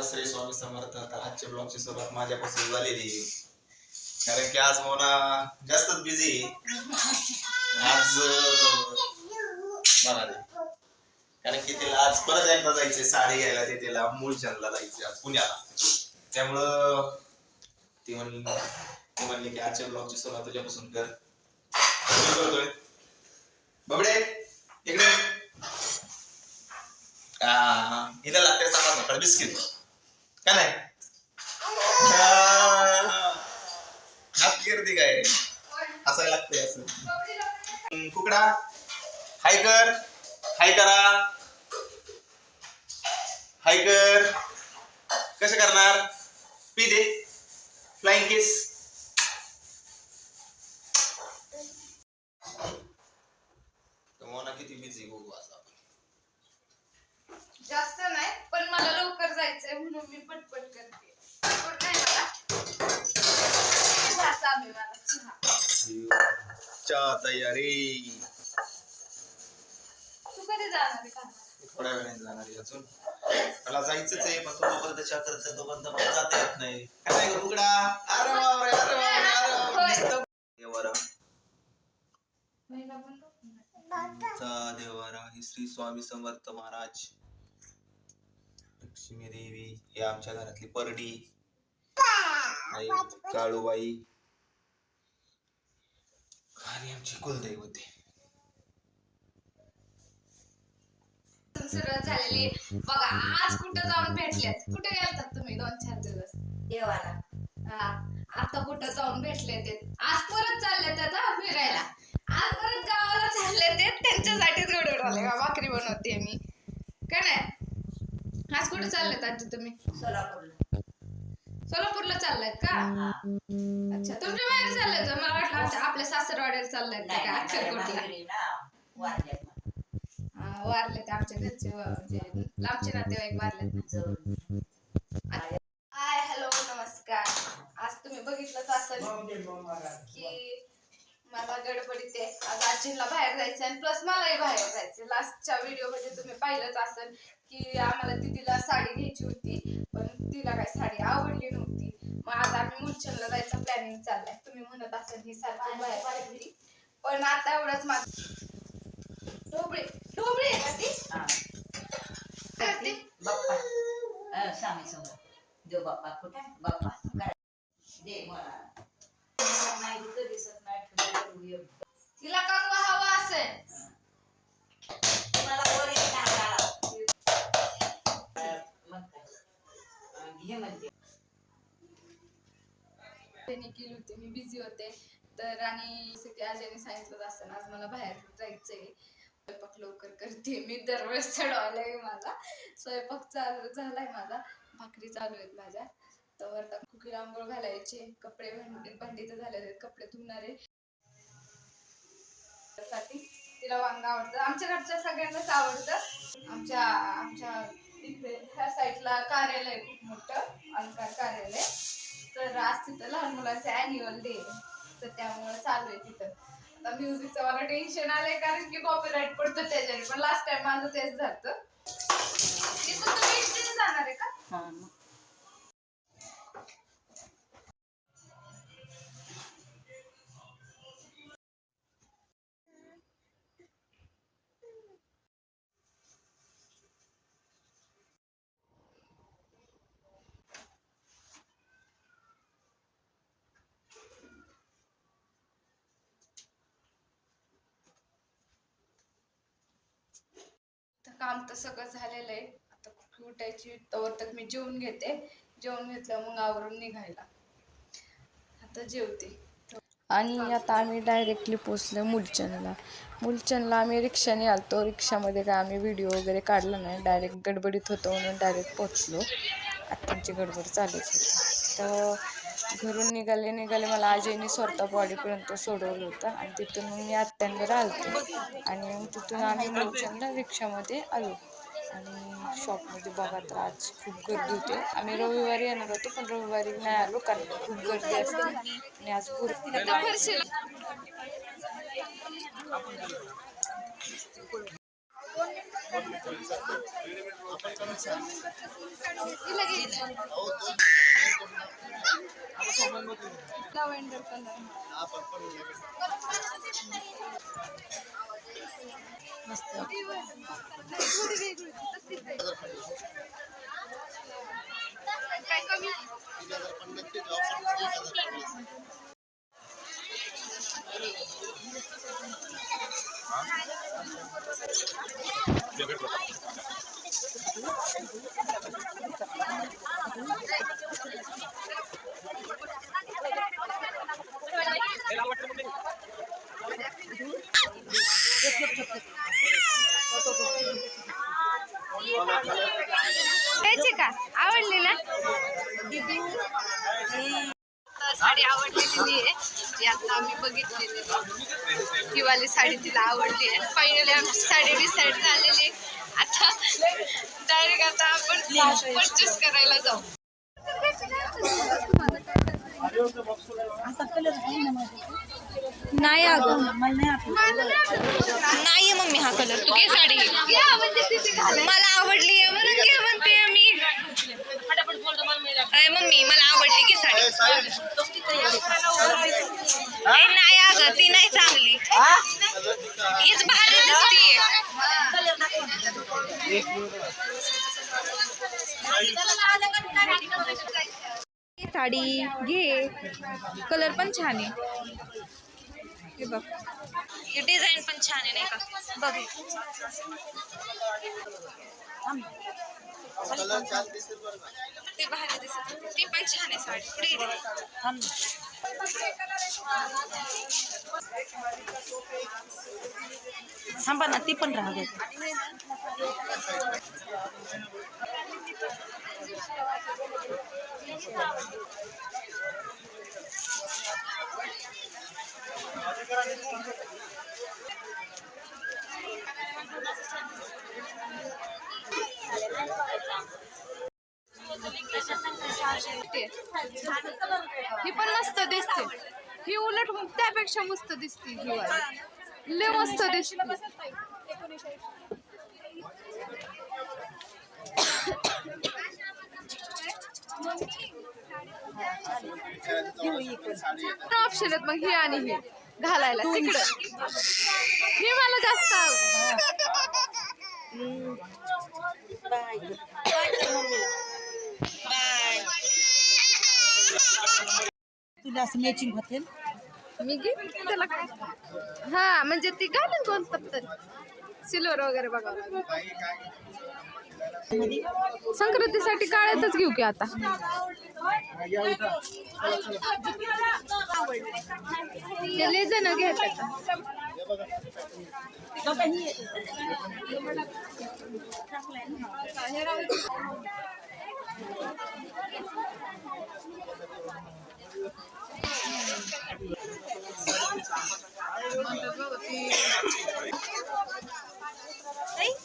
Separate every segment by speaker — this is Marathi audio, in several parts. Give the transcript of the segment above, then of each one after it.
Speaker 1: श्री स्वामी समर्थ. आजच्या ब्लॉगची सुरुवात माझ्यापासून झालेली, कारण की आज मोना जास्तच बिझी आज बघा, कारण की तिला आज परत एकदा जायचंय साडी घ्यायला, ते तिला मूळचंदला जायचंय आज पुण्याला. त्यामुळं ती म्हणली की आजच्या ब्लॉगची सुरुवात तुझ्यापासून कर. करतोय बबडे इकडे इथं लागते सकाळ सकाळ बिस्किट का नाही? हात गिरती काय असायला लागतंय असं. कुकडा हाय कर, हाय करा, हाय कर. कसं करणार? पी दे फ्लाइंग किस. मोना किती बिझी बघू आज आपण.
Speaker 2: जास्त नाही, पण मला लवकर जायचंय म्हणून मी पटपट करते. पटपट नाही मला चालू मला
Speaker 1: चहा तयारी.
Speaker 2: तू कधी जाणार आहे का?
Speaker 1: थोड्या वेळाने जाणार आहे अजून. मला जायचंच आहे, पण तोपर्यंत चहा करते, तोपर्यंत मला जाता येत नाही. काय नाही उघडा. अरे बापरे, अरे बापरे, देवारा देवारा ही श्री स्वामी समर्थ महाराज, लक्ष्मी देवी, ही आमच्या घरातली परडी, आई काळूबाई आणि आमची कुलदैवते.
Speaker 2: सुरुवात झालेली बघा. आज कुठं जाऊन भेटलेत? कुठे गेलतात तुम्ही 2-4 दिवस?
Speaker 3: देवाला.
Speaker 2: आता कुठं जाऊन भेटले ते? आज परत चालले ते फिरायला. आज परत गावाला चालले ते. त्यांच्यासाठीच गडबड भाकरी बनवते मी काय नाही. आज कुठे चाललेत आजी तुम्ही?
Speaker 3: सोलापूरला.
Speaker 2: सोलापूरला चाललायत का? अच्छा, तुमच्या बाहेर चाललायत? मला वाटलं आपल्या सासरवाड्याला चाललायत का?
Speaker 3: वारल्यात.
Speaker 2: वारलेत आमच्या घरचे, म्हणजे लांबचे नातेवाईक वारलेत. हाय, हॅलो, नमस्कार. आज तुम्ही बघितलंच असेल की मला गडबडीत आहे. आज आजीला बाहेर जायचं आणि प्लस मलाही बाहेर जायचं. लास्टच्या व्हिडिओ मध्ये तुम्ही पाहिलंच असेल की आम्हाला दिदीला साडी घ्यायची होती, पण तिला काही साडी आवडली नव्हती. मग आज आम्ही मुलचंदला जायचं प्लॅनिंग चाललंय. तुम्ही म्हणत असेल ही सारखी बाहेर गेली, पण आता एवढंच मात्र ढोबळे ढोबळे आहे का ती?
Speaker 3: बाप्पा स्वामी समोर देव बाप्पा कुठे बाप्पा दे मला दिसत नाही.
Speaker 2: तिला कंगवा हवा असेल.
Speaker 3: मला वर घे म्हणते.
Speaker 2: केली होती, मी बिझी होते तर. आणि आजीने सांगितलं असतं आज मला बाहेर जायचंय, स्वयंपाक लवकर करते मी. दरवेळेस चढवायलाय माझा स्वयंपाक चालू झालाय, माझा भाकरी चालू आहेत माझ्या. तर कुकीला आंघोळ घालायचे, कपडे भांडी तर झाले, कपडे धुणारे. तिला वांग आवडतं, आमच्या घरच्या सगळ्यांनाच आवडतं. आमच्या इकडे ह्या साईडला कार्यालय खूप मोठं, अलंकार कार्यालय. तर आज तिथं लहान मुलांचं अॅन्युअल डे, तर त्यामुळे चालू आहे तिथं. आता म्युझिकचं मला टेन्शन आलंय, कारण की कॉपीराईट पडतं त्याच्याने. पण लास्ट टाइम माझं तेच झालं. तिथून तुम्ही एकटीच जाणार आहे का? काम तर सगळं झालेलं आहे. आता कुकी उठायची, तवर तक मी जेवून घेते. जेवून घेतलं मग आवरून निघायला. आता जेवते. आणि आता आम्ही डायरेक्टली पोचलो मुलचंदला. मुलचंदला आम्ही रिक्षाने आलतो. रिक्षामध्ये काय आम्ही व्हिडिओ वगैरे काढला नाही, डायरेक्ट गडबडीत होतो म्हणून डायरेक्ट पोचलो. आत्ताची गडबड चालूच होती. तर घरून निघाले मला आजीने स्वतःवाडीपर्यंत सोडवलं होतं, आणि तिथून मग मी आत्यांवर आलते. आणि मग तिथून आम्ही मुलचंदला रिक्षामध्ये आलो. आणि शॉपमध्ये बघा तर आज खूप गर्दी होती. आम्ही रविवारी येणार होतो, पण रविवारी नाही आलो कारण खूप गर्दी असते. आणि आज लव्हेंडर कलर
Speaker 3: मस्त
Speaker 2: काय कमी घ्यायची का आवडली ना साडी आवडलेली आहे जी आता आम्ही बघितलेली ही वाली साडी तिला आवडली आहे फायनली आमची साडी डिसाईड झालेली आता डायरेक्ट आता आपण परचेस करायला जाऊ
Speaker 4: नाही अगं नाही मम्मी हा कलर तू घे साडी मला आवडली आहे म्हणून घे म्हणते मी मम्मी मला आवडली की साडी नाही अगं ती नाही चांगली हीच भारी दिसते साडी घे कलर पण छान आहे हे बघ हे डिझाईन पण छान आहे नाही का बघ ते भारी दिसत ती पण छान आहे साडी पुढे
Speaker 3: थांबा ना ती पण राहू दे
Speaker 2: ही पण मस्त दिसते ही उलट त्यापेक्षा मस्त दिसते ही वाली लय मस्त दिसते ऑप्शन आहेत मग ही आणि ही घालायला तिकडं ही मला जास्त
Speaker 3: तुला असं मॅचिंग होते
Speaker 2: मी घेईन त्याला काय हा म्हणजे ती घालून कोणतं तरी सिल्वर वगैरे बघावं संक्रांतीसाठी काळ्यातच घेऊ की आता ते लय जण घेतात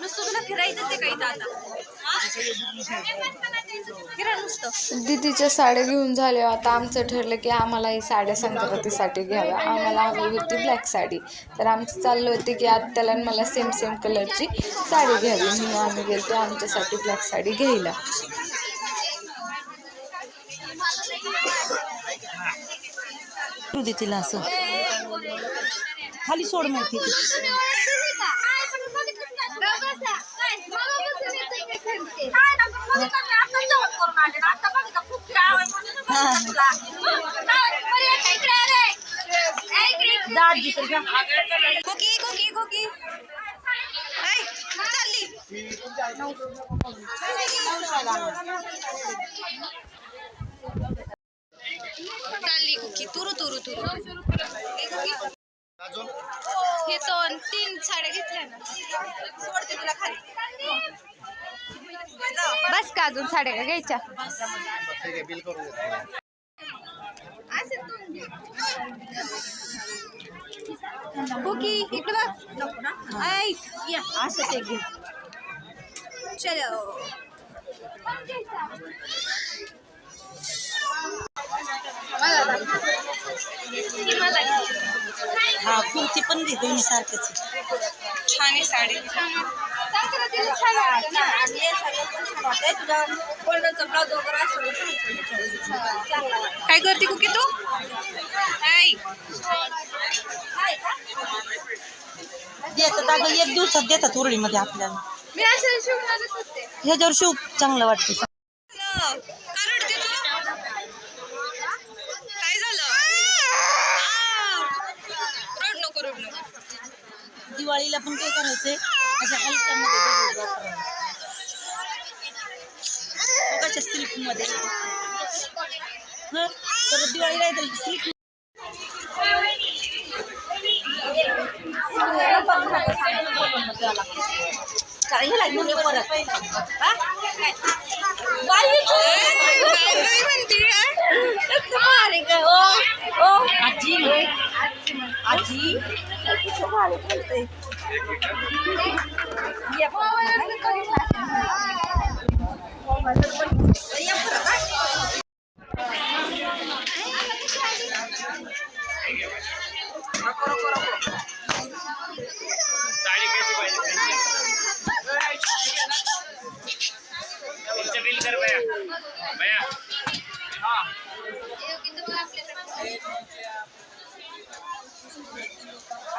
Speaker 4: नुसतं तुला फिरायचं ते काही दादा फिरा नुसतं
Speaker 2: दीदीच्या साड्या घेऊन झाल्या आता आमचं ठरलं की आम्हाला ही साड्या संक्रांतीसाठी घ्याव्या आम्हाला हवी होती ब्लॅक साडी तर आमचं चाललं होतं की आत्याला आणि मला सेम सेम कलरची साडी घ्यावी म्हणून आम्ही गेलो आमच्यासाठी ब्लॅक साडी घ्यायला
Speaker 3: तू दे तिला असं खाली सोड माहिती
Speaker 4: कोकी कोकी कोकी चालली चालली कुकी तुरु तुरु तुरु हे 2-3 साड्या घेतल्या ना सोडते तुला खाली
Speaker 2: बस का अजून साड्या का घ्यायच्या
Speaker 4: कोकी इकडे बघ ऐक या
Speaker 3: असं ते घे
Speaker 4: चलो
Speaker 3: हा कुर्ती पण घे दोन्ही सारखेच
Speaker 4: छान आहे साडी. काय करते कुकी तू? हाय.
Speaker 3: देतात अगं, एक दिवसात देतात उरळीमध्ये आपल्याला.
Speaker 2: मी असं शिवणारच होते.
Speaker 3: ह्याच्यावर शिव चांगलं वाटते.
Speaker 4: का रडते तू? काय झालं? रड नको रड नको.
Speaker 3: दिवाळीला पण काय करायचंय अशा हलक्यामध्ये दगड वापरायचे. कशा सिल्क मध्ये परत दिवाळीला येतील सिल्क. आजी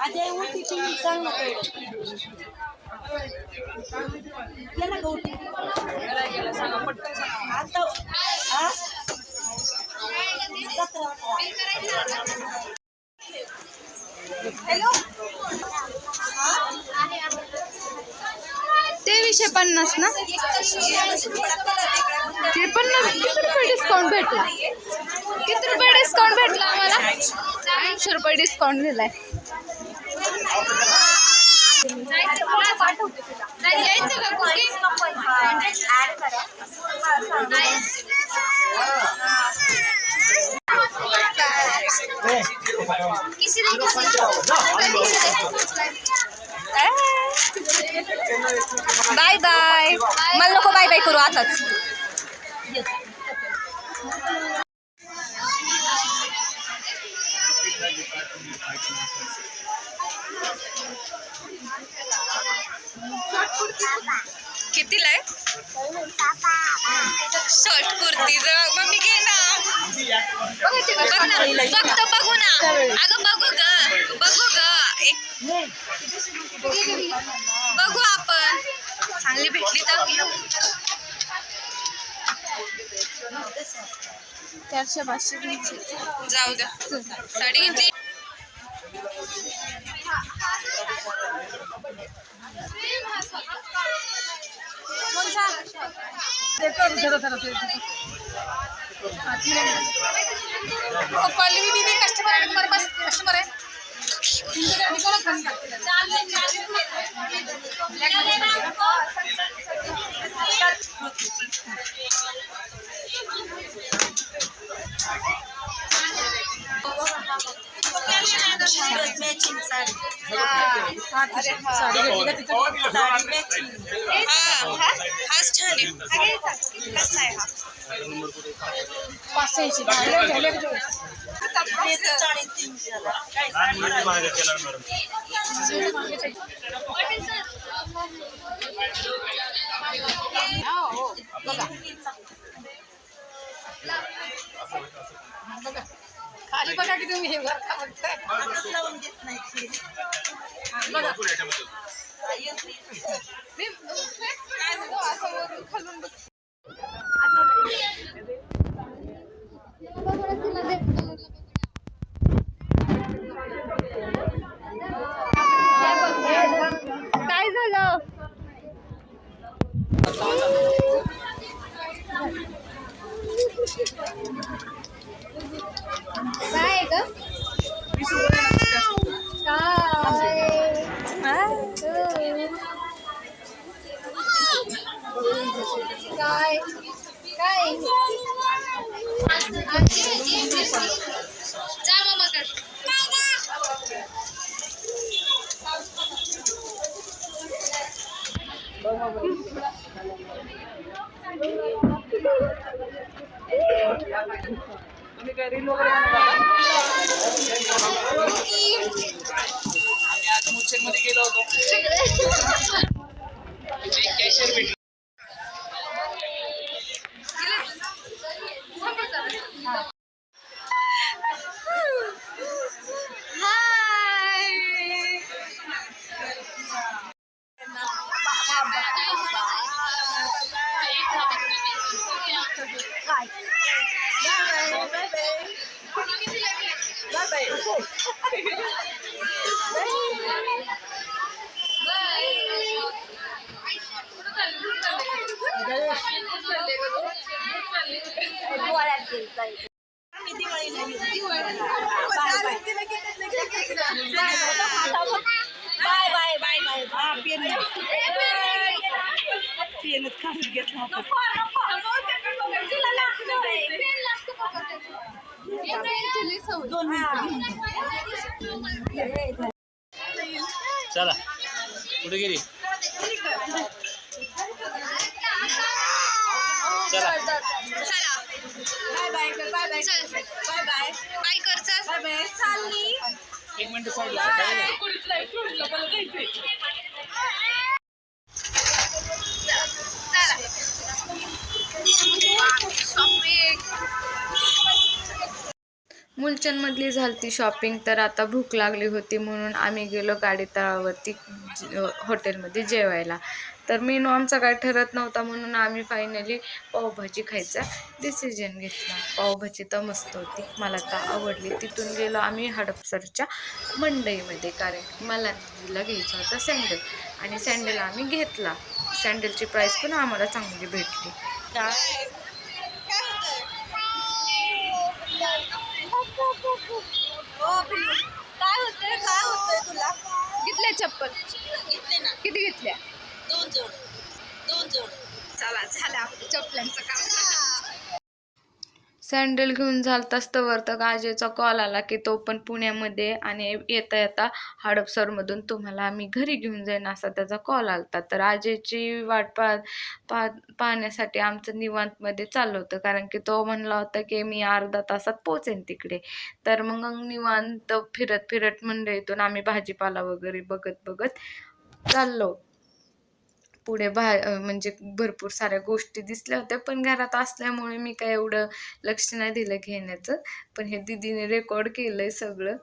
Speaker 3: आजी उलटी टी सांग ना गेला का उलटी आता
Speaker 2: ते 250 ना. ते 50 किती रुपये डिस्काउंट भेटला? किती रुपये डिस्काउंट भेटला आम्हाला? 80 रुपये डिस्काउंट दिलाय. जायचं का कुठे?
Speaker 4: Bye bye. मला नको बाय बाय करू आताच. कितीला आहे शॉर्ट कुर्ती? मम्मी घे ना. बघ ना फक्त बघू ना. अगं बघू ग बघू आपण. चांगली भेटली तर घेऊ.
Speaker 2: 400-500 घ्यायची.
Speaker 4: जाऊ द्या. साडी घेतली.
Speaker 2: पल्लवी दीदी कस्टमर आहे. तुम्हारे पास कस्टमर है?
Speaker 3: मॅचिंग साडी
Speaker 4: हाच छान आहे. कसा आहे हा?
Speaker 2: 500 खाली बघा की तुम्ही हे वर का बघताय?
Speaker 3: लावून देत नाही.
Speaker 2: बघा मी असं वरून खालून बघ. काय झालं? काय ग? काय काय जा मग
Speaker 5: तुम्ही काय रील वगैरे
Speaker 3: बाय बाय बाय बाय हा पेनच काढून घेतला
Speaker 5: चला कुठे गेली चला
Speaker 3: bye bye bye bye bye bye
Speaker 4: bye कर चल.
Speaker 3: बाय बाय चालली
Speaker 5: 1 मिनिट साईडला
Speaker 2: मुलचंदमधली झालती शॉपिंग. तर आता भूक लागली होती म्हणून आम्ही गेलो गाडी तळावरती हॉटेलमध्ये जेवायला. तर मेनू आमचा काय ठरत नव्हता म्हणून आम्ही फायनली पावभाजी खायचा डिसिजन घेतला. पावभाजी तर मस्त होती, मला तर आवडली. तिथून गेलो आम्ही हडपसरच्या मंडईमध्ये, कारण की मला तिला घ्यायचा होता सँडल, आणि सँडल आम्ही घेतला. सँडलची प्राईस पण आम्हाला चांगली भेटली.
Speaker 3: काय होतंय तुला
Speaker 2: घेतल्या चप्पल?
Speaker 3: घेतले ना
Speaker 2: किती घेतल्या?
Speaker 3: 2 जोड
Speaker 2: चला झालं आपलं चपलांचं काम. सँडल घेऊन झालताच तवर तर आजेचा कॉल आला की तो पण पुण्यामध्ये, आणि येता येता हडपसरमधून तुम्हाला आम्ही घरी घेऊन जाईन असा त्याचा कॉल आलता. तर आजेची वाट पाहण्यासाठी आमचं निवांतमध्ये चाललं होतं, कारण की तो म्हणला होता की मी अर्धा तासात पोचेन तिकडे. तर मग निवांत फिरत फिरत मंडईतून आम्ही भाजीपाला वगैरे बघत बघत चाललो पुढे. म्हणजे भरपूर साऱ्या गोष्टी दिसल्या होत्या, पण घरात असल्यामुळे मी काय एवढं लक्ष नाही दिलं घेण्याचं. पण हे दीदीने रेकॉर्ड केलंय सगळं,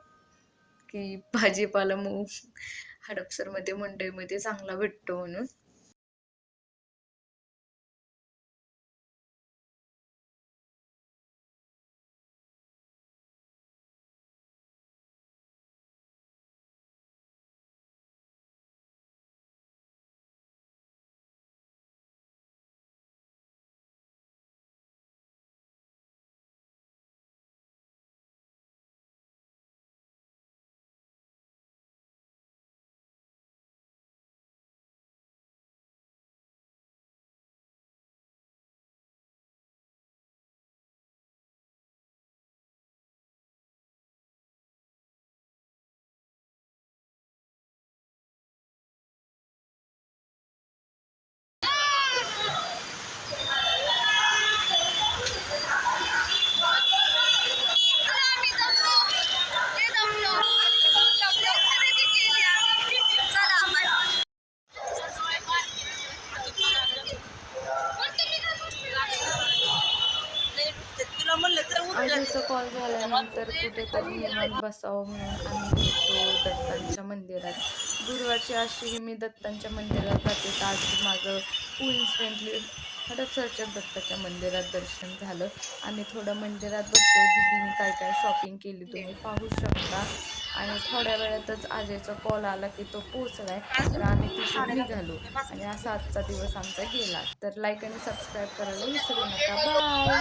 Speaker 2: की भाजीपाला मग हडपसरमध्ये मंडईमध्ये चांगला भेटतो म्हणून. आजीचा कॉल झाल्यानंतर कुठेतरी निवांत बसावं म्हणून आम्ही गेलो दत्तांच्या मंदिरात. गुरुवारची अशी मी दत्तांच्या मंदिरात जाते, तर आजी माझं कोइन्सिडेंटली हडपसरच्या दत्ताच्या मंदिरात दर्शन झालं. आम्ही थोडं मंदिरात बसलो. दीदीने काय काय शॉपिंग केली तुम्ही पाहू शकता. आणि थोड्या वेळातच आजीचा कॉल आला की तो पोचलाय, तर आम्ही तिथून निघालो. आणि असा आजचा दिवस आमचा गेला. तर लाईक आणि सबस्क्राईब करायला विसरू नका. बाय.